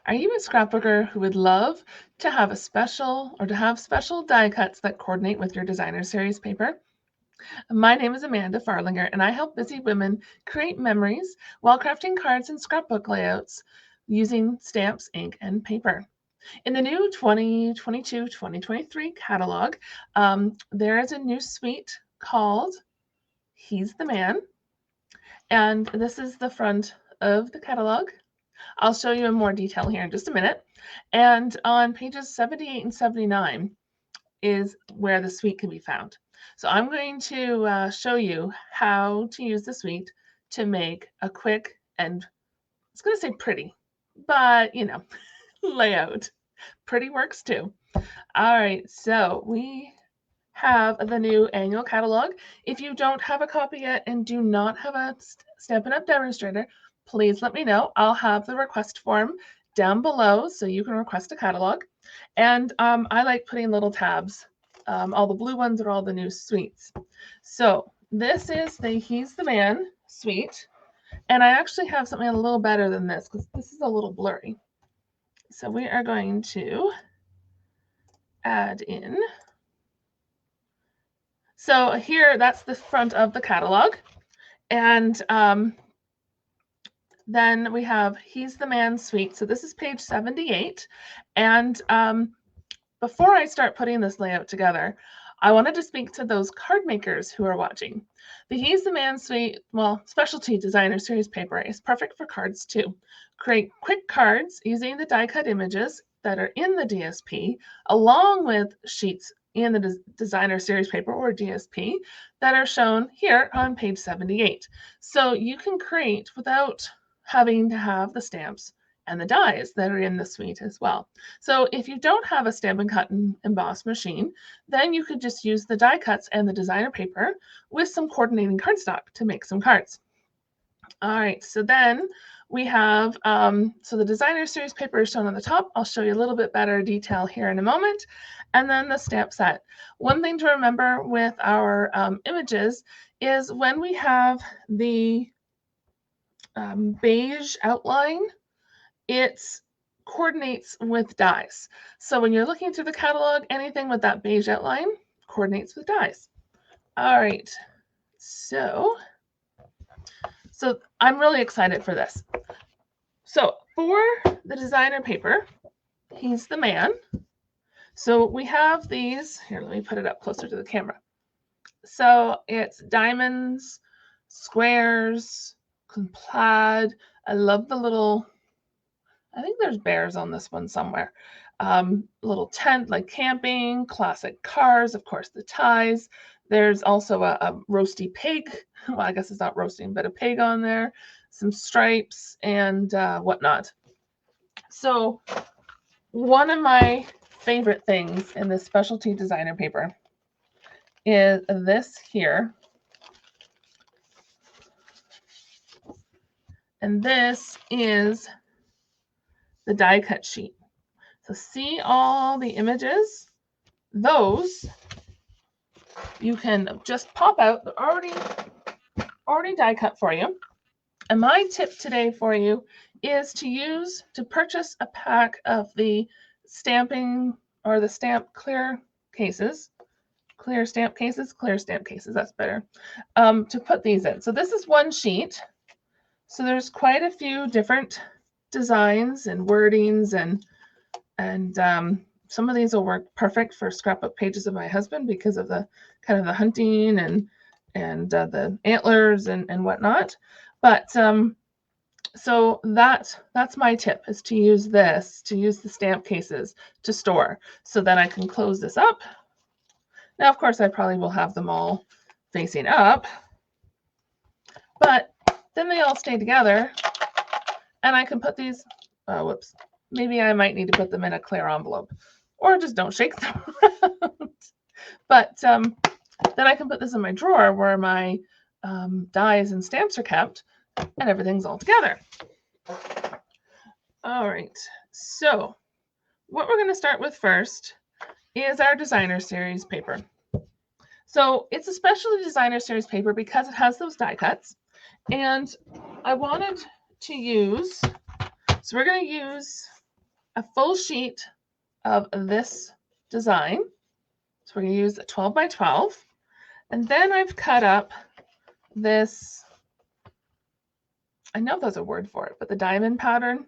Are you a scrapbooker who would love to have special die cuts that coordinate with your designer series paper? My name is Amanda Farlinger, and I help busy women create memories while crafting cards and scrapbook layouts using stamps, ink, and paper. In the new 2022-2023 catalog, there is a new suite called He's the Man, and this is the front of the catalog. I'll show you in more detail here in just a minute. And on pages 78 and 79 is where the suite can be found. So I'm going to show you how to use the suite to make a quick and, I was going to say pretty, but you know, layout. Pretty works too. All right, so we have the new annual catalog. If you don't have a copy yet and do not have a Stampin' Up! Demonstrator, please let me know. I'll have the request form down below so you can request a catalog. And I like putting little tabs. All the blue ones are all the new suites. So this is the He's the Man suite. And I actually have something a little better than this because this is a little blurry. So we are going to add in. So here, that's the front of the catalog. And then we have He's the Man suite. So this is page 78. And before I start putting this layout together, I wanted to speak to those card makers who are watching. The He's the Man suite, well, specialty designer series paper is perfect for cards too. Create quick cards using the die cut images that are in the DSP, along with sheets in the designer series paper or DSP that are shown here on page 78. So you can create without having to have the stamps and the dies that are in the suite as well. So if you don't have a Stampin' Cut and Emboss machine, then you could just use the die cuts and the designer paper with some coordinating cardstock to make some cards. All right, so then we have, so the designer series paper is shown on the top. I'll show you a little bit better detail here in a moment. And then the stamp set. One thing to remember with our images is when we have the beige outline, it coordinates with dies. So when you're looking through the catalog, anything with that beige outline coordinates with dies. All right, so I'm really excited for this. So for the designer paper, He's the Man. So we have these, here, let me put it up closer to the camera. So it's diamonds, squares, plaid. I love the little, I think there's bears on this one somewhere. Little tent, like camping, classic cars, of course, the ties. There's also a roasty pig. Well, I guess it's not roasting, but a pig on there, some stripes and whatnot. So one of my favorite things in this specialty designer paper is this here. And this is the die cut sheet. So see all the images? Those you can just pop out. They're already die cut for you. And my tip today for you is to purchase a pack of the stamping or the stamp clear cases. Clear stamp cases, that's better. To put these in. So this is one sheet. So there's quite a few different designs and wordings and some of these will work perfect for scrapbook pages of my husband because of the kind of the hunting and the antlers and whatnot. But so that's my tip, is to use the stamp cases to store. So then I can close this up. Now, of course, I probably will have them all facing up, but then they all stay together and I can put these, whoops, maybe I might need to put them in a clear envelope or just don't shake them around. But then I can put this in my drawer where my dies and stamps are kept and everything's all together. All right, so what we're going to start with first is our designer series paper. So it's a specialty designer series paper because it has those die cuts. And I wanted to use, so we're going to use a full sheet of this design. So we're going to use a 12 by 12. And then I've cut up this, I know there's a word for it, but the diamond pattern.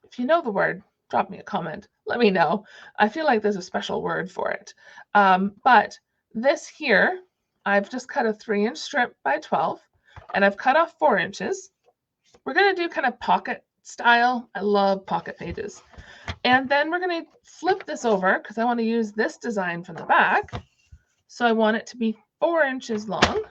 If you know the word, drop me a comment. Let me know. I feel like there's a special word for it. But this here, I've just cut a 3-inch strip by 12, and I've cut off 4 inches. We're going to do kind of pocket style. I love pocket pages. And then we're going to flip this over because I want to use this design from the back. So I want it to be 4 inches long.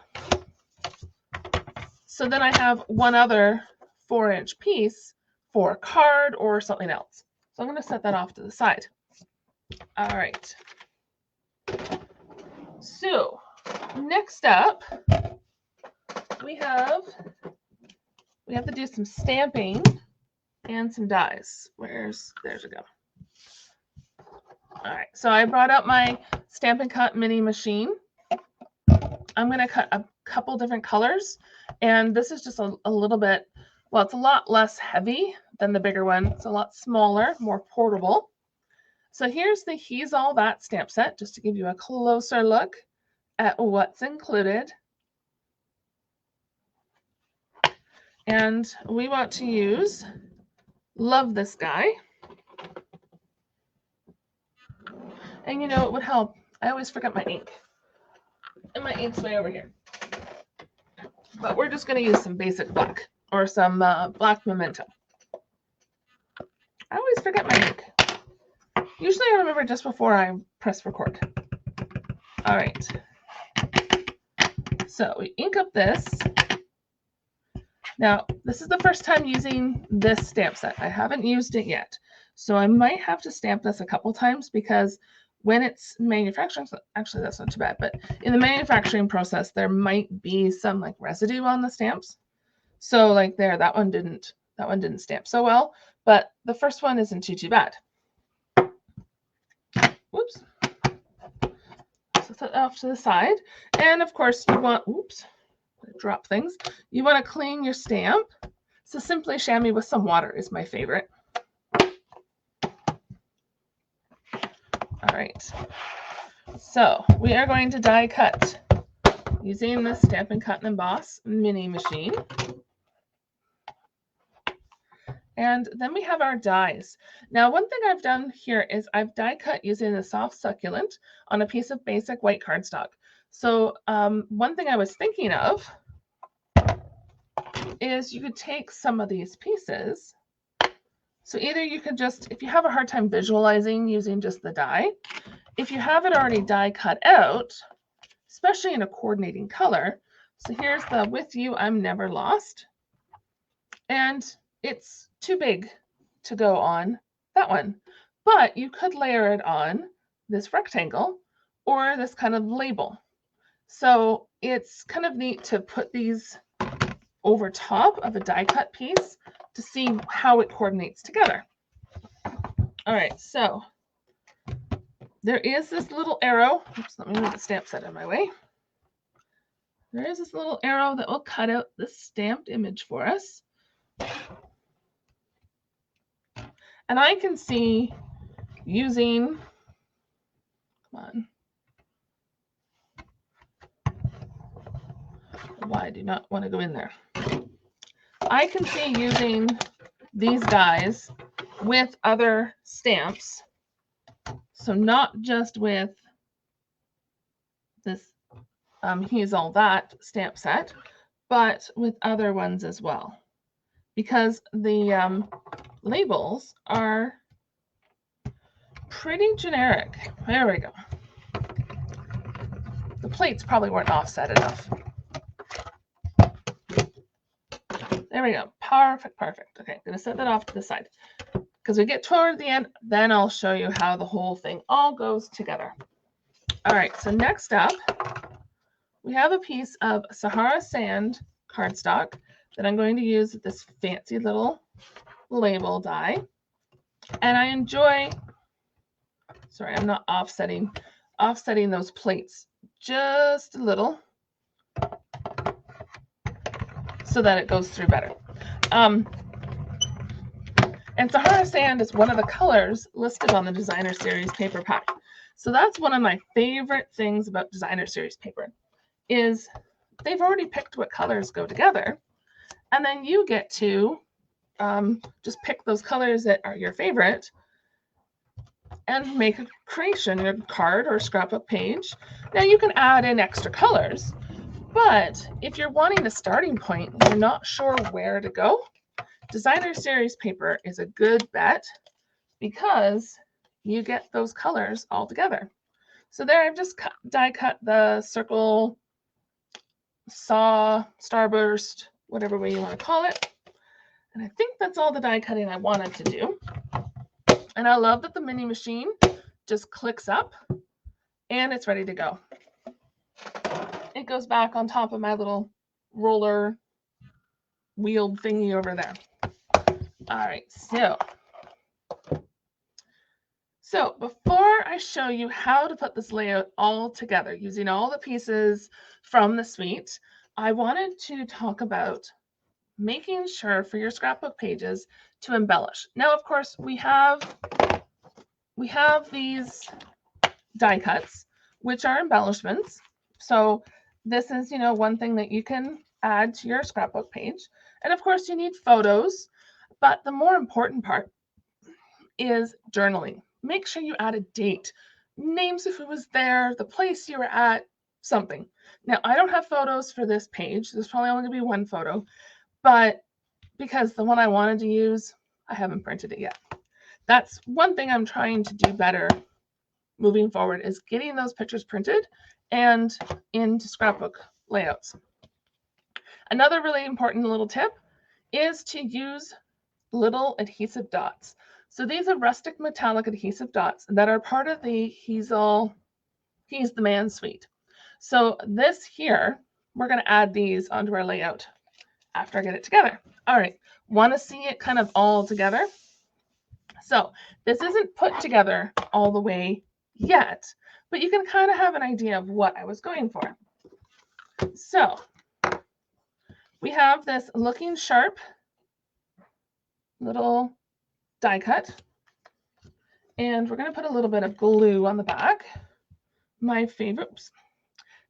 So then I have one other 4-inch piece for a card or something else. So I'm going to set that off to the side. All right. So next up, we have to do some stamping and some dies. There's we go. All right, so I brought out my Stampin' Cut mini machine. I'm going to cut a couple different colors, and this is just a little bit, well, it's a lot less heavy than the bigger one. It's a lot smaller, more portable. So here's the He's All That stamp set, just to give you a closer look at what's included. And we want to use Love This Guy. And you know, it would help. I always forget my ink. And my ink's way over here. But we're just going to use some basic black or some black memento. I always forget my ink. Usually I remember just before I press record. All right. So we ink up this. Now, this is the first time using this stamp set. I haven't used it yet. So I might have to stamp this a couple times because when it's manufacturing, actually that's not too bad, but in the manufacturing process, there might be some like residue on the stamps. So like there, that one didn't stamp so well, but the first one isn't too bad. Whoops. Set that off to the side. And of course you want, oops, drop things. You want to clean your stamp. So simply chamois with some water is my favorite. All right, so we are going to die cut using the Stampin' Cut and Emboss mini machine. And then we have our dies. Now, one thing I've done here is I've die cut using the soft succulent on a piece of basic white cardstock. So one thing I was thinking of is you could take some of these pieces. So either you could just, if you have a hard time visualizing using just the die, if you have it already die cut out, especially in a coordinating color, so here's the With You I'm Never Lost, and it's too big to go on that one, but you could layer it on this rectangle or this kind of label. So it's kind of neat to put these over top of a die cut piece to see how it coordinates together. All right, so there is this little arrow. Oops, let me move the stamp set in my way. There is this little arrow that will cut out the stamped image for us. And I can see using, come on. Why I do not want to go in there. I can see using these guys with other stamps. So not just with this He's All That stamp set, but with other ones as well. Because the labels are pretty generic. There we go. The plates probably weren't offset enough. There we go. Perfect, perfect. Okay, I'm going to set that off to the side. Because we get toward the end, then I'll show you how the whole thing all goes together. All right, so next up, we have a piece of Sahara Sand cardstock that I'm going to use with this fancy little label die. And I enjoy, sorry, I'm not offsetting those plates just a little so that it goes through better. And Sahara Sand is one of the colors listed on the Designer Series paper pack. So that's one of my favorite things about Designer Series paper is they've already picked what colors go together. And then you get to just pick those colors that are your favorite and make a creation, your card or scrapbook page. Now you can add in extra colors, but if you're wanting a starting point, you're not sure where to go, Designer Series paper is a good bet because you get those colors all together. So there I've just die cut the circle, saw, starburst, whatever way you want to call it. And I think that's all the die cutting I wanted to do. And I love that the mini machine just clicks up and it's ready to go. It goes back on top of my little roller wheeled thingy over there. All right, so before I show you how to put this layout all together using all the pieces from the suite, I wanted to talk about making sure for your scrapbook pages to embellish. Now, of course, we have these die cuts, which are embellishments. So this is, one thing that you can add to your scrapbook page. And of course, you need photos, but the more important part is journaling. Make sure you add a date, names of who was there, the place you were at, something. Now, I don't have photos for this page. There's probably only going to be one photo, but because the one I wanted to use, I haven't printed it yet. That's one thing I'm trying to do better moving forward is getting those pictures printed and into scrapbook layouts. Another really important little tip is to use little adhesive dots. So these are rustic metallic adhesive dots that are part of the He's the Man suite. So this here, we're going to add these onto our layout after I get it together. All right, want to see it kind of all together? So this isn't put together all the way yet, but you can kind of have an idea of what I was going for. So we have this looking sharp little die cut, and we're going to put a little bit of glue on the back. My favorite, oops,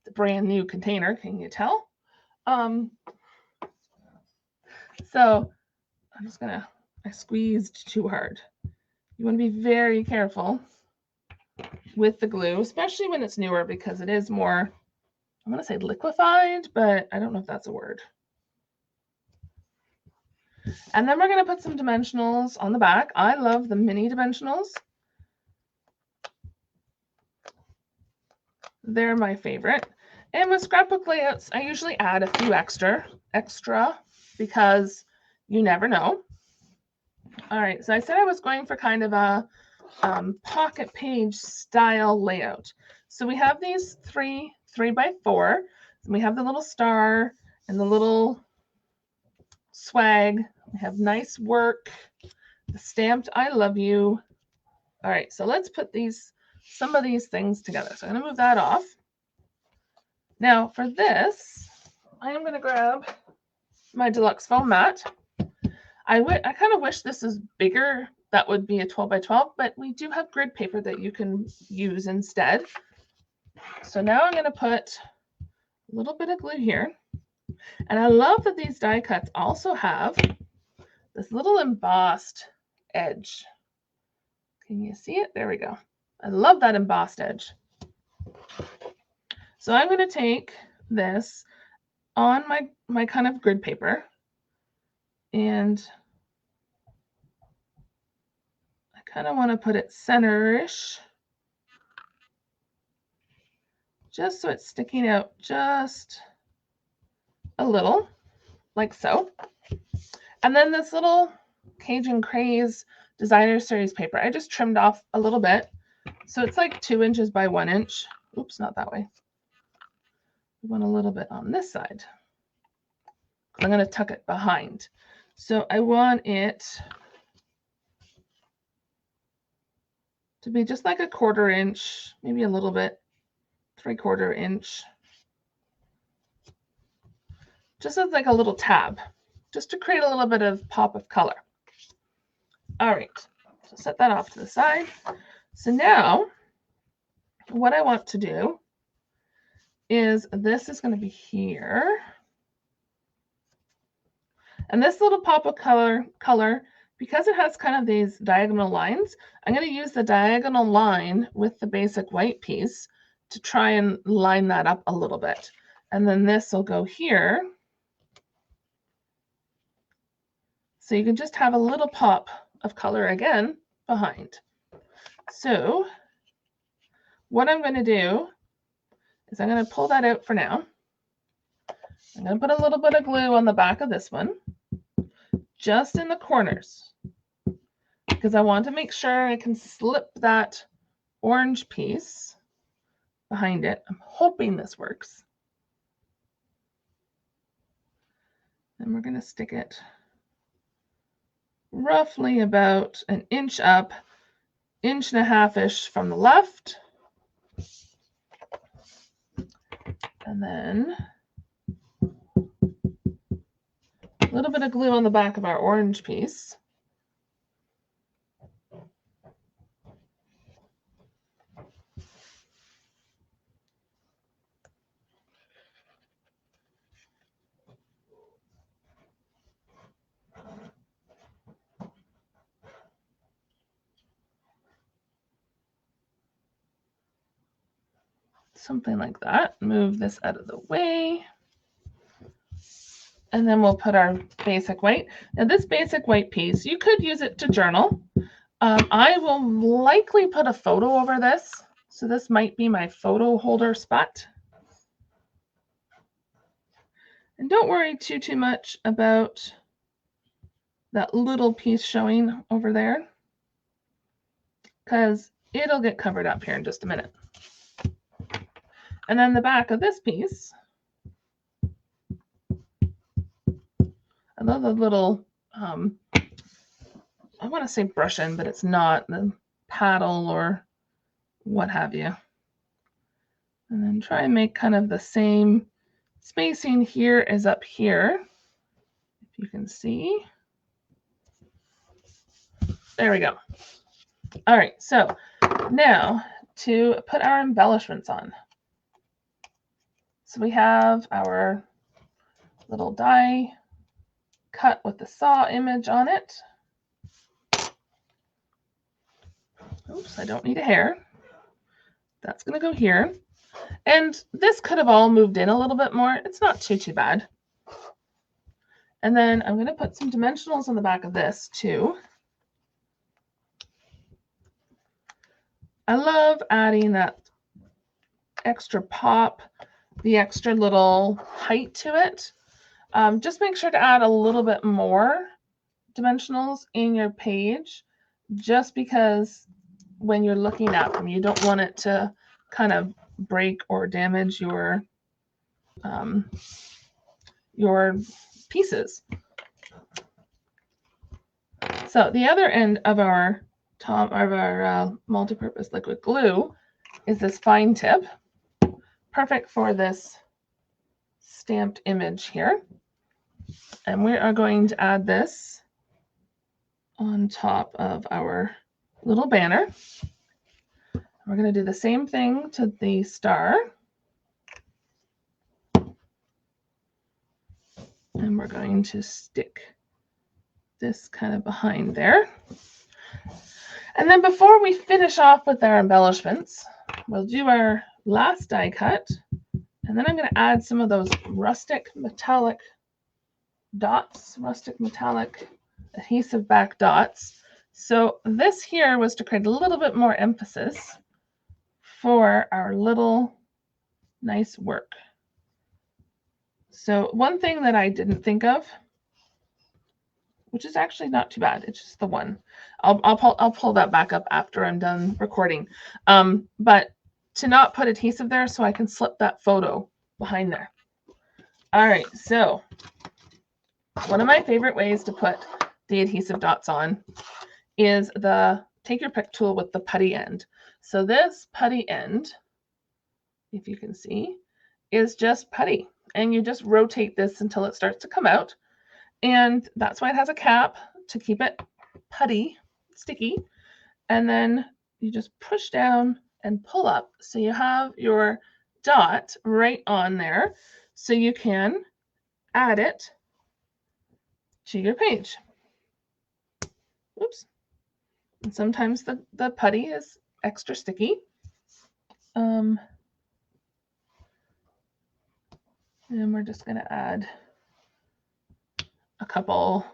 the brand new container, can you tell? So I'm just gonna, I squeezed too hard. You want to be very careful with the glue, especially when it's newer, because it is more, I want to say liquefied, but I don't know if that's a word. And then we're going to put some dimensionals on the back. I love the mini dimensionals. They're my favorite. And with scrapbook layouts, I usually add a few extra because you never know. All right, so I said I was going for kind of a pocket page style layout. So we have these 3x4. And we have the little star and the little swag. We have nice work, the stamped I love you. All right, so let's put some of these things together. So I'm going to move that off. Now for this, I am going to grab my deluxe foam mat. I kind of wish this is bigger. That would be a 12x12, but we do have grid paper that you can use instead. So now I'm going to put a little bit of glue here. And I love that these die cuts also have this little embossed edge. Can you see it? There we go. I love that embossed edge. So I'm going to take this on my kind of grid paper, and I kind of want to put it center-ish, just so it's sticking out just a little, like so. And then this little Cajun Craze Designer Series paper, I just trimmed off a little bit. So it's like 2 inches by 1 inch. Oops, not that way. We want a little bit on this side. I'm going to tuck it behind. So I want it to be just like a 1/4 inch, maybe a little bit, 3/4 inch. Just as like a little tab, just to create a little bit of pop of color. All right, so set that off to the side. So now what I want to do is this is going to be here. And this little pop of color, because it has kind of these diagonal lines, I'm going to use the diagonal line with the basic white piece to try and line that up a little bit. And then this will go here. So you can just have a little pop of color again behind. So what I'm going to do is I'm going to pull that out for now. I'm going to put a little bit of glue on the back of this one, just in the corners, because I want to make sure I can slip that orange piece behind it. I'm hoping this works. And we're going to stick it roughly about an inch up, 1.5-inch from the left. And then a little bit of glue on the back of our orange piece. Something like that. Move this out of the way. And then we'll put our basic white. Now this basic white piece, you could use it to journal. I will likely put a photo over this. So this might be my photo holder spot. And don't worry too much about that little piece showing over there, because it'll get covered up here in just a minute. And then the back of this piece, I love the little, I want to say brush in, but it's not, the paddle or what have you. And then try and make kind of the same spacing here as up here, if you can see. There we go. All right, so now to put our embellishments on. So we have our little die cut with the saw image on it. Oops, I don't need a hair. That's going to go here. And this could have all moved in a little bit more. It's not too bad. And then I'm going to put some dimensionals on the back of this too. I love adding that extra pop, the extra little height to it. Just make sure to add a little bit more dimensionals in your page, just because when you're looking at them, you don't want it to kind of break or damage your pieces. So the other end of our multi-purpose liquid glue is this fine tip, perfect for this stamped image here. And we are going to add this on top of our little banner. We're going to do the same thing to the star. And we're going to stick this kind of behind there. And then before we finish off with our embellishments, we'll do our last die cut. And then I'm going to add some of those rustic metallic dots, rustic metallic adhesive back dots. So this here was to create a little bit more emphasis for our little nice work. So one thing that I didn't think of, which is actually not too bad, it's just the one. I'll pull that back up after I'm done recording. But to not put adhesive there, so I can slip that photo behind there. All right, so one of my favorite ways to put the adhesive dots on is the take your pick tool with the putty end. So this putty end, if you can see, is just putty. And you just rotate this until it starts to come out. And that's why it has a cap, to keep it putty sticky, and then you just push down and pull up. So you have your dot right on there, so you can add it to your page. Oops. And sometimes the putty is extra sticky. And we're just going to add a couple.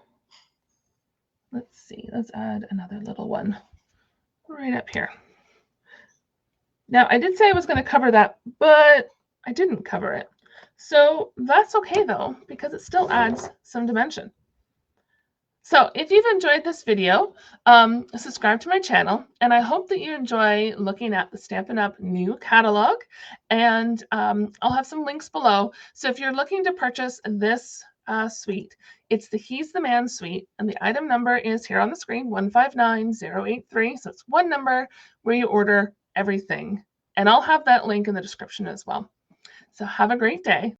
Let's see, let's add another little one right up here. Now, I did say I was going to cover that, but I didn't cover it. So that's okay, though, because it still adds some dimension. So if you've enjoyed this video, subscribe to my channel, and I hope that you enjoy looking at the Stampin' Up! New catalog, and I'll have some links below. So if you're looking to purchase this suite, it's the He's the Man suite, and the item number is here on the screen, 159083. So it's one number where you order everything, and I'll have that link in the description as well. So have a great day.